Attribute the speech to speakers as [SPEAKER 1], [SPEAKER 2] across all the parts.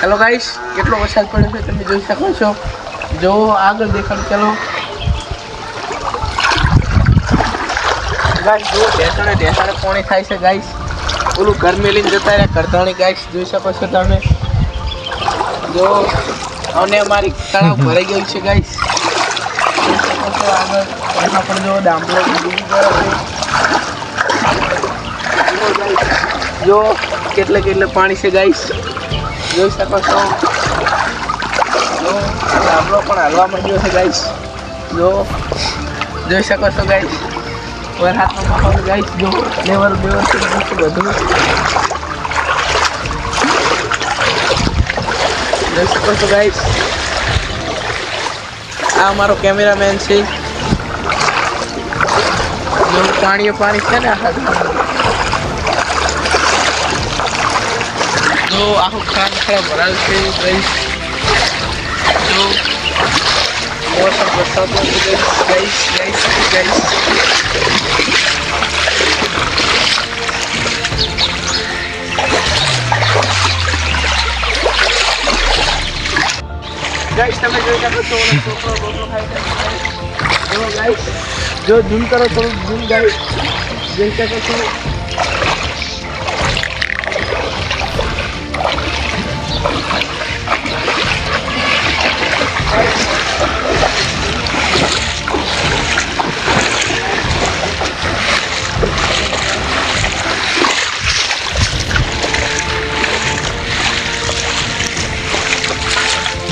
[SPEAKER 1] Hello guys, કેટલો વરસાદ પડ્યો છે તમે જોઈ શકો છો. જો આગળ દેખાડ. ચલો ગાઈસ, જો ઢેસાડે પાણી થાય છે ગાઈસ. ઓલું ઘર મેલીને જતા રહ્યા કરધાણી ગાઈસ, જોઈ શકો છો તમે. જો અને અમારી તળાવ ભરાઈ ગયું છે ગાઈસ, જોઈ શકો છો. આગળ એમાં પણ જો ડાંબલો ડૂબી ગયો છે. જો કેટલે પાણી છે ગાઈસ, જોઈ શકો છો. જો ડાબલો પણ હાલવા માંડ્યો છે ગાઈસ. જો જોઈ શકો છો ગાઈસ, વરસાદનો માહોલ ગાઈસ. જો લેવર બધું જોઈ શકો છો ગાઈસ. આ અમારો કેમેરામેન છે. જો પાણી છે ને જો આખું ખાડા ભરાયું છે ગાઈસ. જો મોસમ વરસાદનો છે ગાઈસ. ગાઈસ તમે જોઈ શકો છો, છોકરો રોટલો ખાઈ છે. જો ગાઈસ, જો ઝૂમ કરો તો ઝૂમ ગાઈસ, જોઈ શકો છો.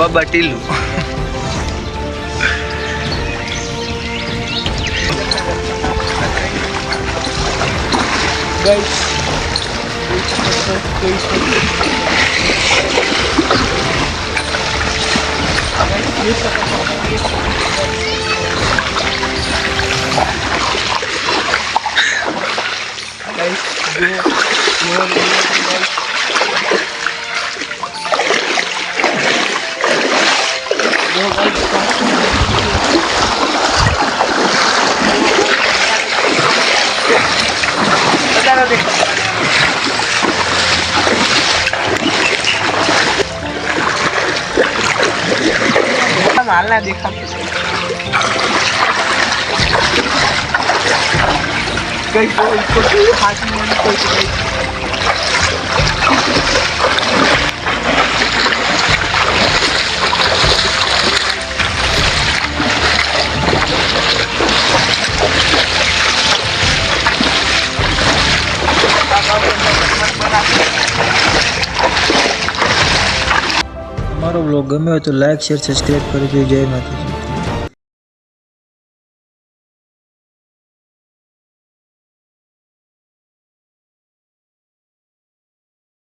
[SPEAKER 2] બાબા ટીલું
[SPEAKER 1] ગાઈસ હાલ ના દેખાતું છે કઈ હાથમાં
[SPEAKER 2] અમારો બ્લોગ ગમ્યો હોય તો લાઈક શેર સબસ્ક્રાઈબ કરી દેજો. જય માતાજી.